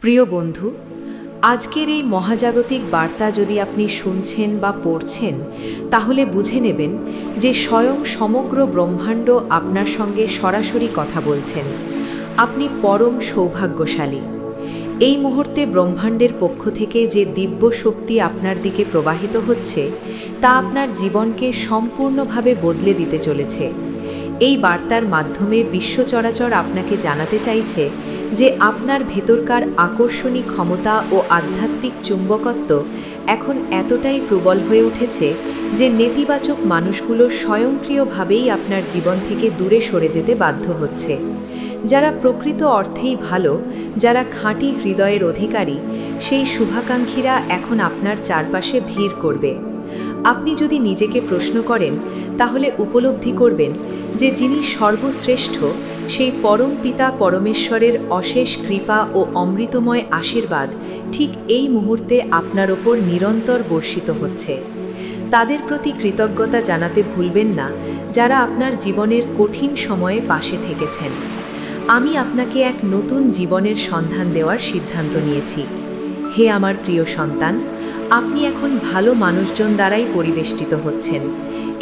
প্রিয় বন্ধু, আজকের এই মহাজাগতিক বার্তা যদি আপনি শুনছেন বা পড়ছেন, তাহলে বুঝে নেবেন যে স্বয়ং সমগ্র ব্রহ্মাণ্ড আপনার সঙ্গে সরাসরি কথা বলছেন। আপনি পরম সৌভাগ্যশালী। এই মুহূর্তে ব্রহ্মাণ্ডের পক্ষ থেকে যে দিব্য শক্তি আপনার দিকে প্রবাহিত হচ্ছে, তা আপনার জীবনকে সম্পূর্ণভাবে বদলে দিতে চলেছে। এই বার্তার মাধ্যমে বিশ্ব চরাচর আপনাকে জানাতে চাইছে যে আপনার ভেতরকার আকর্ষণী ক্ষমতা ও আধ্যাত্মিক চুম্বকত্ব এখন এতটাই প্রবল হয়ে উঠেছে যে নেতিবাচক মানুষগুলো স্বয়ংক্রিয়ভাবেই আপনার জীবন থেকে দূরে সরে যেতে বাধ্য হচ্ছে। যারা প্রকৃত অর্থেই ভালো, যারা খাঁটি হৃদয়ের অধিকারী, সেই শুভাকাঙ্ক্ষীরা এখন আপনার চারপাশে ভিড় করবে। আপনি যদি নিজেকে প্রশ্ন করেন, তাহলে উপলব্ধি করবেন যে যিনি সর্বশ্রেষ্ঠ, সেই পরম পিতা পরমেশ্বরের অশেষ কৃপা ও অমৃতময় আশীর্বাদ ঠিক এই মুহূর্তে আপনার ওপর নিরন্তর বর্ষিত হচ্ছে। তাদের প্রতি কৃতজ্ঞতা জানাতে ভুলবেন না, যারা আপনার জীবনের কঠিন সময়ে পাশে থেকেছেন। আমি আপনাকে এক নতুন জীবনের সন্ধান দেওয়ার সিদ্ধান্ত নিয়েছি। হে আমার প্রিয় সন্তান, আপনি এখন ভালো মানুষজন দ্বারাই পরিবেষ্টিত হচ্ছেন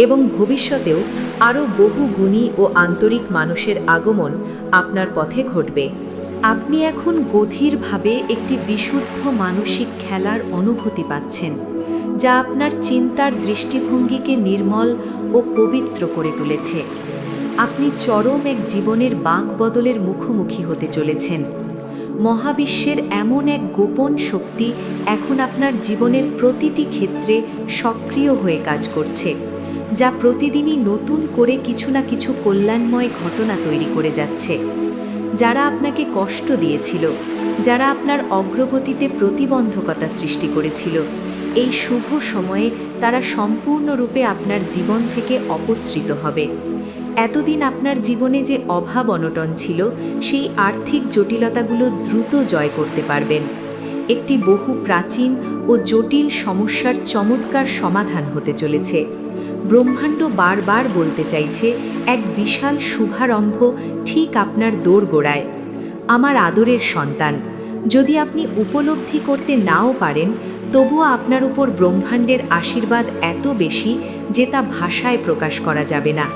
এবং ভবিষ্যতেও আরও বহু গুণী ও আন্তরিক মানুষের আগমন আপনার পথে ঘটবে। আপনি এখন গভীরভাবে একটি বিশুদ্ধ মানসিক খেলার অনুভূতি পাচ্ছেন, যা আপনার চিন্তার দৃষ্টিভঙ্গিকে নির্মল ও পবিত্র করে তুলেছে। আপনি চরম এক জীবনের বাঁক বদলের মুখোমুখি হতে চলেছেন। মহাবিশ্বের এমন এক গোপন শক্তি এখন আপনার জীবনের প্রতিটি ক্ষেত্রে সক্রিয় হয়ে কাজ করছে, যা প্রতিদিনই নতুন করে কিছু না কিছু কল্যাণময় ঘটনা তৈরি করে যাচ্ছে। যারা আপনাকে কষ্ট দিয়েছিল, যারা আপনার অগ্রগতিতে প্রতিবন্ধকতা সৃষ্টি করেছিল, এই শুভ সময়ে তারা সম্পূর্ণরূপে আপনার জীবন থেকে অপসৃত হবে। এতদিন আপনার জীবনে যে অভাব অনটন ছিল, সেই আর্থিক জটিলতাগুলো দ্রুত জয় করতে পারবেন। একটি বহু প্রাচীন ও জটিল সমস্যার চমৎকার সমাধান হতে চলেছে। ব্রহ্মাণ্ড বারবার বলতে চাইছে, এক বিশাল শুভারম্ভ ঠিক আপনার দোরগোড়ায়। আমার আদরের সন্তান, যদি আপনি উপলব্ধি করতে নাও পারেন, তবুও আপনার উপর ব্রহ্মাণ্ডের আশীর্বাদ এত বেশি যে তা ভাষায় প্রকাশ করা যাবে না।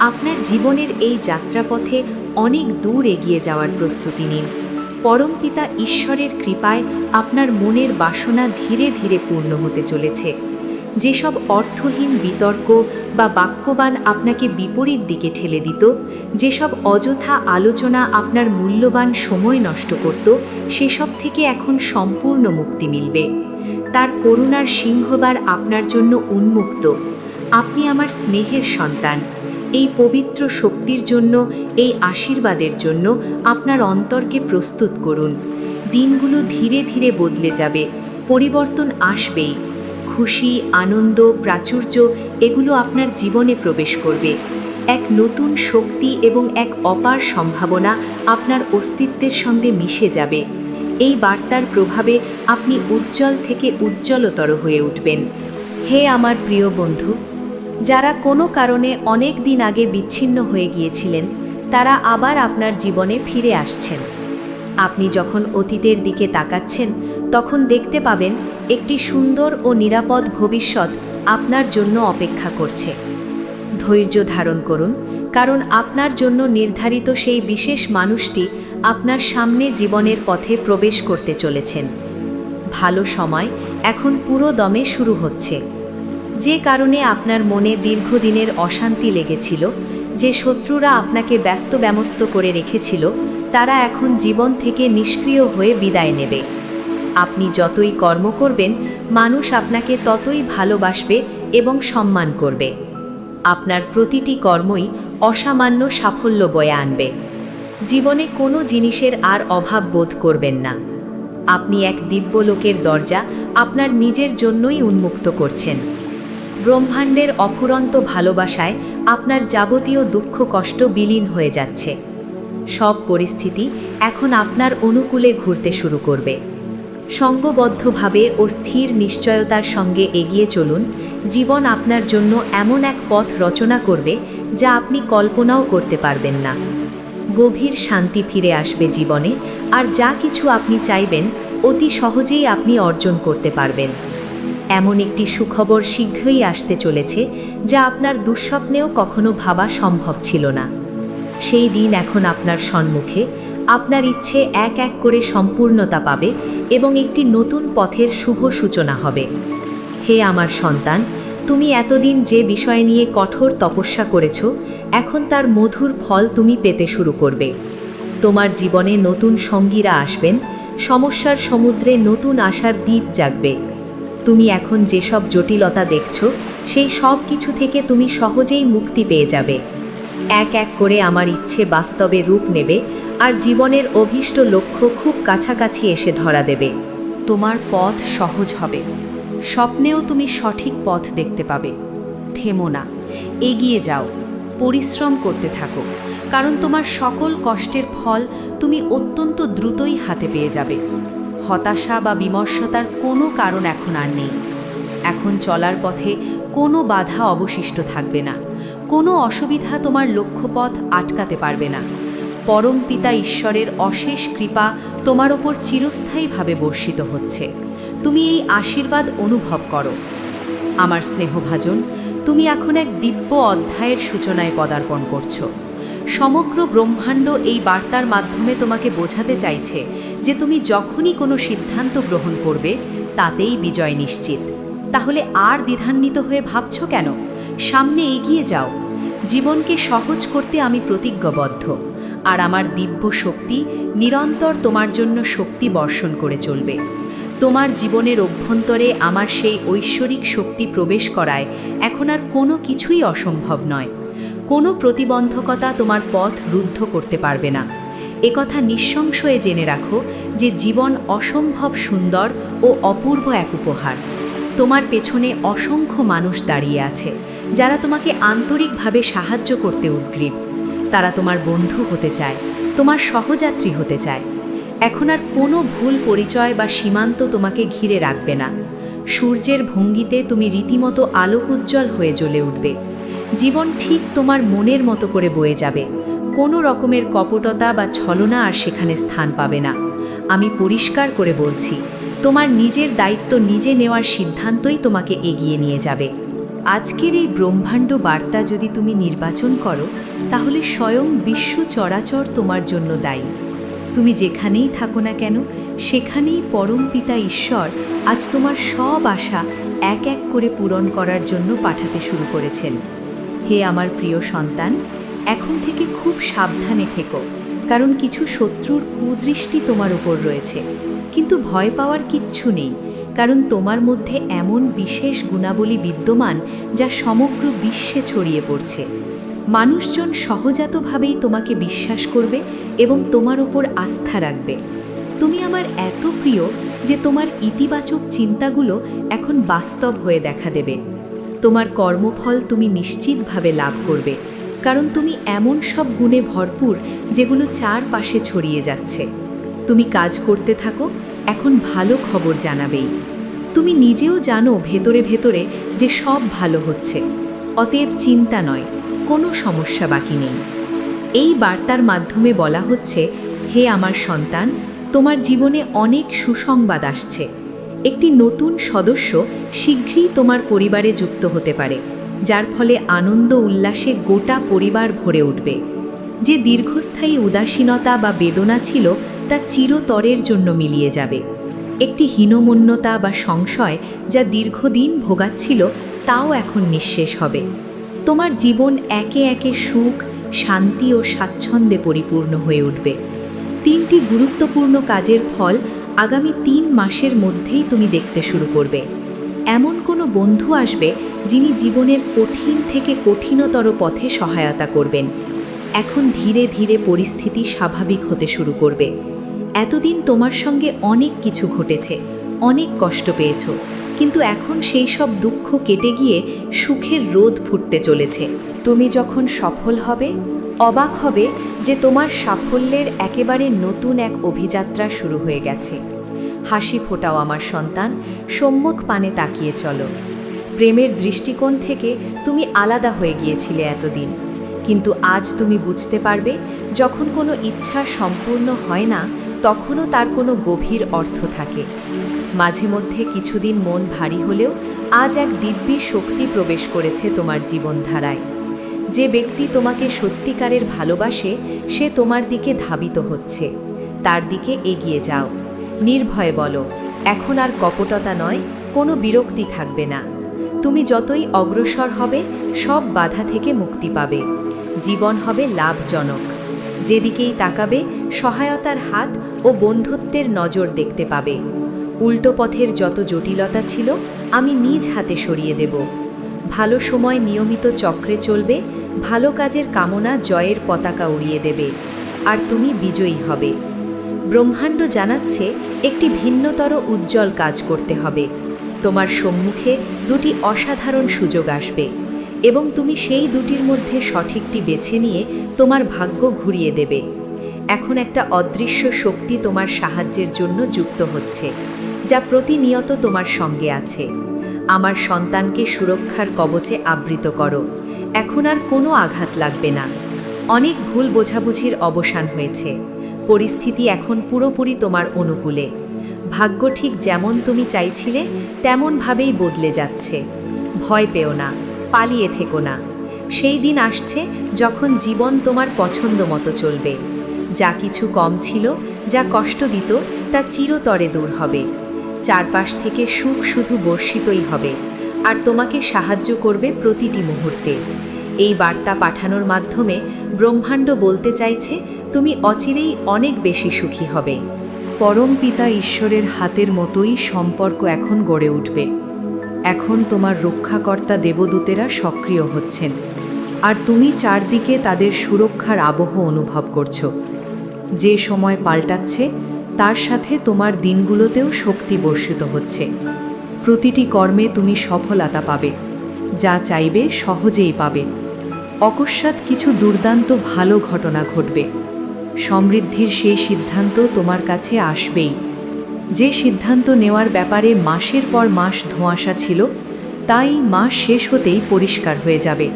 আপনার জীবনের এই যাত্রাপথে অনেক দূর এগিয়ে যাওয়ার প্রস্তুতি নিন। পরমপিতা ঈশ্বরের কৃপায় আপনার মনের বাসনা ধীরে ধীরে পূর্ণ হতে চলেছে। যেসব অর্থহীন বিতর্ক বা বাক্যবান আপনাকে বিপরীত দিকে ঠেলে দিত, যেসব অযথা আলোচনা আপনার মূল্যবান সময় নষ্ট করত, সেসব থেকে এখন সম্পূর্ণ মুক্তি মিলবে। তার করুণার সিংহবার আপনার জন্য উন্মুক্ত। আপনি আমার স্নেহের সন্তান। এই পবিত্র শক্তির জন্য, এই আশীর্বাদের জন্য আপনার অন্তরকে প্রস্তুত করুন। দিনগুলো ধীরে ধীরে বদলে যাবে, পরিবর্তন আসবেই। খুশি, আনন্দ, প্রাচুর্য এগুলো আপনার জীবনে প্রবেশ করবে। এক নতুন শক্তি এবং এক অপার সম্ভাবনা আপনার অস্তিত্বের সঙ্গে মিশে যাবে। এই বার্তার প্রভাবে আপনি উজ্জ্বল থেকে উজ্জ্বলতর হয়ে উঠবেন। হে আমার প্রিয় বন্ধু, যারা কোনো কারণে অনেক দিন আগে বিচ্ছিন্ন হয়ে গিয়েছিলেন, তারা আবার আপনার জীবনে ফিরে আসছেন। আপনি যখন অতীতের দিকে তাকাচ্ছেন, তখন দেখতে পাবেন একটি সুন্দর ও নিরাপদ ভবিষ্যৎ আপনার জন্য অপেক্ষা করছে। ধৈর্য ধারণ করুন, কারণ আপনার জন্য নির্ধারিত সেই বিশেষ মানুষটি আপনার সামনে জীবনের পথে প্রবেশ করতে চলেছেন। ভালো সময় এখন পুরো দমে শুরু হচ্ছে। যে কারণে আপনার মনে দীর্ঘদিনের অশান্তি লেগেছিল, যে শত্রুরা আপনাকে ব্যস্ত করে রেখেছিল, তারা এখন জীবন থেকে নিষ্ক্রিয় হয়ে বিদায় নেবে। আপনি যতই কর্ম করবেন, মানুষ আপনাকে ততই ভালোবাসবে এবং সম্মান করবে। আপনার প্রতিটি কর্মই অসামান্য সাফল্য বয়ে আনবে। জীবনে কোনো জিনিসের আর অভাব বোধ করবেন না। আপনি এক দিব্যলোকের দরজা আপনার নিজের জন্যই উন্মুক্ত করছেন। ব্রহ্মাণ্ডের অফুরন্ত ভালোবাসায় আপনার যাবতীয় দুঃখ কষ্ট বিলীন হয়ে যাচ্ছে। সব পরিস্থিতি এখন আপনার অনুকূলে ঘুরতে শুরু করবে। সঙ্গবদ্ধভাবে ও স্থির নিশ্চয়তার সঙ্গে এগিয়ে চলুন। জীবন আপনার জন্য এমন এক পথ রচনা করবে যা আপনি কল্পনাও করতে পারবেন না। গভীর শান্তি ফিরে আসবে জীবনে, আর যা কিছু আপনি চাইবেন অতি সহজেই আপনি অর্জন করতে পারবেন। এমন একটি সুখবর শীঘ্রই আসতে চলেছে যা আপনার দুঃস্বপ্নেও কখনো ভাবা সম্ভব ছিল না। সেই দিন এখন আপনার সম্মুখে। আপনার ইচ্ছে এক এক করে সম্পূর্ণতা পাবে এবং একটি নতুন পথের শুভ সূচনা হবে। হে আমার সন্তান, তুমি এতদিন যে বিষয় নিয়ে কঠোর তপস্যা করেছ, এখন তার মধুর ফল তুমি পেতে শুরু করবে। তোমার জীবনে নতুন সঙ্গীরা আসবেন, সমস্যার সমুদ্রে নতুন আশার দ্বীপ জাগবে। তুমি এখন যেসব জটিলতা দেখছো, সেই সব কিছু থেকে তুমি সহজেই মুক্তি পেয়ে যাবে। এক এক করে আমার ইচ্ছে বাস্তবে রূপ নেবে, আর জীবনের অভীষ্ট লক্ষ্য খুব কাছাকাছি এসে ধরা দেবে। তোমার পথ সহজ হবে, স্বপ্নেও তুমি সঠিক পথ দেখতে পাবে। থেমো না, এগিয়ে যাও, পরিশ্রম করতে থাকো, কারণ তোমার সকল কষ্টের ফল তুমি অত্যন্ত দ্রুতই হাতে পেয়ে যাবে। হতাশা বা বিমর্ষতার কোনো কারণ এখন আর নেই। এখন চলার পথে কোনো বাধা অবশিষ্ট থাকবে না, কোনো অসুবিধা তোমার লক্ষ্যপথ আটকাতে পারবে না। পরম পিতা ঈশ্বরের অশেষ কৃপা তোমার ওপর চিরস্থায়ীভাবে বর্ষিত হচ্ছে। তুমি এই আশীর্বাদ অনুভব করো। আমার স্নেহভাজন, তুমি এখন এক দিব্য অধ্যায়ের সূচনায় পদার্পণ করছো। সমগ্র ব্রহ্মাণ্ড এই বার্তার মাধ্যমে তোমাকে বোঝাতে চাইছে যে তুমি যখনই কোনো সিদ্ধান্ত গ্রহণ করবে, তাতেই বিজয় নিশ্চিত। তাহলে আর দ্বিধান্বিত হয়ে ভাবছো কেন? সামনে এগিয়ে যাও। জীবনকে সহজ করতে আমি প্রতিজ্ঞাবদ্ধ, আর আমার দিব্য শক্তি নিরন্তর তোমার জন্য শক্তি বর্ষণ করে চলবে। তোমার জীবনের অভ্যন্তরে আমার সেই ঐশ্বরিক শক্তি প্রবেশ করায় এখন আর কোনো কিছুই অসম্ভব নয়। কোনো প্রতিবন্ধকতা তোমার পথ রুদ্ধ করতে পারবে না। একথা নিঃসংশয়ে জেনে রাখো যে জীবন অসম্ভব সুন্দর ও অপূর্ব এক উপহার। তোমার পেছনে অসংখ্য মানুষ দাঁড়িয়ে আছে, যারা তোমাকে আন্তরিকভাবে সাহায্য করতে উদ্গ্রীব। তারা তোমার বন্ধু হতে চায়, তোমার সহযাত্রী হতে চায়। এখন আর কোনো ভুল পরিচয় বা সীমান্ত তোমাকে ঘিরে রাখবে না। সূর্যের ভঙ্গিতে তুমি রীতিমতো আলোকোজ্জ্বল হয়ে জ্বলে উঠবে। জীবন ঠিক তোমার মনের মতো করে বয়ে যাবে। কোনো রকমের কপটতা বা ছলনা আর সেখানে স্থান পাবে না। আমি পরিষ্কার করে বলছি, তোমার নিজের দায়িত্ব নিজে নেওয়ার সিদ্ধান্তই তোমাকে এগিয়ে নিয়ে যাবে। আজকের এই ব্রহ্মাণ্ড বার্তা যদি তুমি নির্বাচন করো, তাহলে স্বয়ং বিশ্ব চরাচর তোমার জন্য দায়ী। তুমি যেখানেই থাকো না কেন, সেখানেই পরম পিতা ঈশ্বর আজ তোমার সব আশা এক এক করে পূরণ করার জন্য পাঠাতে শুরু করেছেন। হে আমার প্রিয় সন্তান, এখন থেকে খুব সাবধানে থেকো, কারণ কিছু শত্রুর কুদৃষ্টি তোমার উপর রয়েছে। কিন্তু ভয় পাওয়ার কিচ্ছু নেই, কারণ তোমার মধ্যে এমন বিশেষ গুণাবলী বিদ্যমান যা সমগ্র বিশ্বে ছড়িয়ে পড়ছে। মানুষজন সহজাতভাবেই তোমাকে বিশ্বাস করবে এবং তোমার উপর আস্থা রাখবে। তুমি আমার এত প্রিয় যে তোমার ইতিবাচক চিন্তাগুলো এখন বাস্তব হয়ে দেখা দেবে। তোমার কর্মফল তুমি নিশ্চিতভাবে লাভ করবে, কারণ তুমি এমন সব গুণে ভরপুর যেগুলো চারপাশে ছড়িয়ে যাচ্ছে। তুমি কাজ করতে থাকো, এখন ভালো খবর জানাবেই। তুমি নিজেও জানো ভেতরে ভেতরে যে সব ভালো হচ্ছে, অতএব চিন্তা নয়, কোনো সমস্যা বাকি নেই। এই বার্তার মাধ্যমে বলা হচ্ছে, হে আমার সন্তান, তোমার জীবনে অনেক সুসংবাদ আসছে। একটি নতুন সদস্য শীঘ্রই তোমার পরিবারে যুক্ত হতে পারে, যার ফলে আনন্দ উল্লাসে গোটা পরিবার ভরে উঠবে। যে দীর্ঘস্থায়ী উদাসীনতা বা বেদনা ছিল, তা চিরতরের জন্য মিলিয়ে যাবে। একটি হীনমন্যতা বা সংশয় যা দীর্ঘদিন ভোগাচ্ছিল, তাও এখন নিঃশেষ হবে। তোমার জীবন একে একে সুখ, শান্তি ও স্বাচ্ছন্দ্যে পরিপূর্ণ হয়ে উঠবে। 3টি গুরুত্বপূর্ণ কাজের ফল আগামী 3 মাসের মধ্যেই তুমি দেখতে শুরু করবে। এমন কোনো বন্ধু আসবে যিনি জীবনের কঠিন থেকে কঠিনতর পথে সহায়তা করবেন। এখন ধীরে ধীরে পরিস্থিতি স্বাভাবিক হতে শুরু করবে। এতদিন তোমার সঙ্গে অনেক কিছু ঘটেছে, অনেক কষ্ট পেয়েছো, কিন্তু এখন সেই সব দুঃখ কেটে গিয়ে সুখের রোদ ফুটতে চলেছে। তুমি যখন সফল হবে, অবাক হবে যে তোমার সাফল্যের একেবারে নতুন এক অভিযাত্রা শুরু হয়ে গেছে। হাসি ফোটাও আমার সন্তান, সম্মুখ পানে তাকিয়ে চলো। প্রেমের দৃষ্টিকোণ থেকে তুমি আলাদা হয়ে গিয়েছিলে এতদিন, কিন্তু আজ তুমি বুঝতে পারবে যখন কোনো ইচ্ছা সম্পূর্ণ হয় না তখনও তার কোনো গভীর অর্থ থাকে। মাঝে মধ্যে কিছুদিন মন ভারী হলেও আজ এক দিব্যি শক্তি প্রবেশ করেছে তোমার জীবনধারায়। যে ব্যক্তি তোমাকে সত্যিকারের ভালোবাসে সে তোমার দিকে ধাবিত হচ্ছে। তার দিকে এগিয়ে যাও, নির্ভয়ে বলো, এখন আর কপটতা নয়, কোনো বিরক্তি থাকবে না। তুমি যতই অগ্রসর হবে সব বাধা থেকে মুক্তি পাবে। জীবন হবে লাভজনক। যেদিকেই তাকাবে সহায়তার হাত ও বন্ধুত্বের নজর দেখতে পাবে। উল্টো পথের যত জটিলতা ছিল আমি নিজ হাতে সরিয়ে দেব। ভালো সময় নিয়মিত চক্রে চলবে, ভালো কাজের কামনা জয়ের পতাকা উড়িয়ে দেবে, আর তুমি বিজয়ী হবে। ব্রহ্মাণ্ড জানাচ্ছে একটি ভিন্নতর উজ্জ্বল কাজ করতে হবে। তোমার সম্মুখে দুটি অসাধারণ সুযোগ আসবে এবং তুমি সেই দুটির মধ্যে সঠিকটি বেছে নিয়ে তোমার ভাগ্য ঘুরিয়ে দেবে। এখন একটা অদৃশ্য শক্তি তোমার সাহায্যের জন্য যুক্ত হচ্ছে, যা প্রতিনিয়ত তোমার সঙ্গে আছে। আমার সন্তানকে সুরক্ষার কবচে আবৃত করো। এখন আর কোনো আঘাত লাগবে না। অনেক ভুল বোঝাবুঝির অবসান হয়েছে। পরিস্থিতি এখন পুরোপুরি তোমার অনুকূলে। ভাগ্য ঠিক যেমন তুমি চাইছিলে তেমনভাবেই বদলে যাচ্ছে। ভয় পেও না, পালিয়ে থেকো না। সেই দিন আসছে যখন জীবন তোমার পছন্দ মতো চলবে। যা কিছু কম ছিল, যা কষ্ট দিত, তা চিরতরে দূর হবে। চারপাশ থেকে সুখ শুধু বর্ষিতই হবে, আর তোমাকে সাহায্য করবে প্রতিটি মুহূর্তে। এই বার্তা পাঠানোর মাধ্যমে ব্রহ্মাণ্ড বলতে চাইছে তুমি অচিরেই অনেক বেশি সুখী হবে। পরম পিতা ঈশ্বরের হাতের মতোই সম্পর্ক এখন গড়ে উঠবে। এখন তোমার রক্ষাকর্তা দেবদূতেরা সক্রিয় হচ্ছেন, আর তুমি চারদিকে তাদের সুরক্ষার আবহ অনুভব করছো। যে সময় পাল্টাচ্ছে তার সাথে তোমার দিনগুলোতেও শক্তি বর্ষিত হচ্ছে। প্রতিটি কর্মে তুমি সফলতা পাবে, যা চাইবে সহজেই পাবে। অকস্মাৎ কিছু দুর্দান্ত ভালো ঘটনা ঘটবে। সমৃদ্ধির সেই সিদ্ধান্ত তোমার কাছে আসবেই। যে সিদ্ধান্ত নেওয়ার ব্যাপারে মাসের পর মাস ধোঁয়াশা ছিল, তাই মাস শেষ হতেই পরিষ্কার হয়ে যাবে।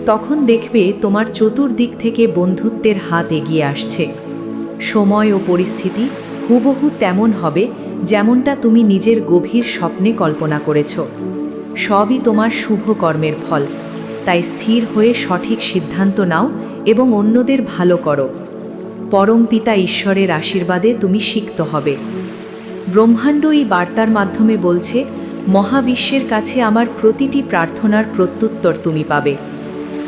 তখন দেখবে তোমার চতুর্দিক থেকে বন্ধুত্বের হাত এগিয়ে আসছে। সময় ও পরিস্থিতি হুবহু তেমন হবে যেমনটা তুমি নিজের গভীর স্বপ্নে কল্পনা করেছ। সবই তোমার শুভ কর্মের ফল। তাই স্থির হয়ে সঠিক সিদ্ধান্ত নাও এবং অন্যদের ভালো করো। পরম পিতা ঈশ্বরের আশীর্বাদে তুমি সিক্ত হবে। ব্রহ্মাণ্ড এই বার্তার মাধ্যমে বলছে, মহাবিশ্বের কাছে আমার প্রতিটি প্রার্থনার প্রত্যুত্তর তুমি পাবে।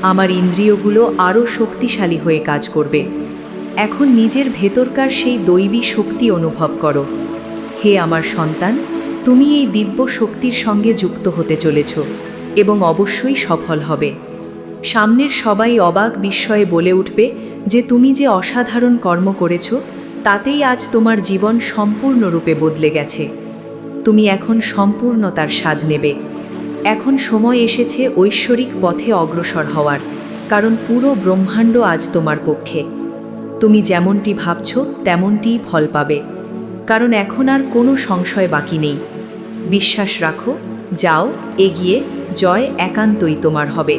আমার ইন্দ্রিয়গুলো আরও শক্তিশালী হয়ে কাজ করবে। এখন নিজের ভেতরকার সেই দৈবী শক্তি অনুভব করো। হে আমার সন্তান, তুমি এই দিব্য শক্তির সঙ্গে যুক্ত হতে চলেছ এবং অবশ্যই সফল হবে। সামনের সবাই অবাক বিস্ময়ে বলে উঠবে যে তুমি যে অসাধারণ কর্ম করেছ তাতেই আজ তোমার জীবন সম্পূর্ণরূপে বদলে গেছে। তুমি এখন সম্পূর্ণতার স্বাদ নেবে। এখন সময় এসেছে ঐশ্বরিক পথে অগ্রসর হওয়ার, কারণ পুরো ব্রহ্মাণ্ড আজ তোমার পক্ষে। তুমি যেমনটি ভাবছ তেমনটিই ফল পাবে, কারণ এখন আর কোনো সংশয় বাকি নেই। বিশ্বাস রাখো, যাও এগিয়ে, জয় একান্তই তোমার হবে।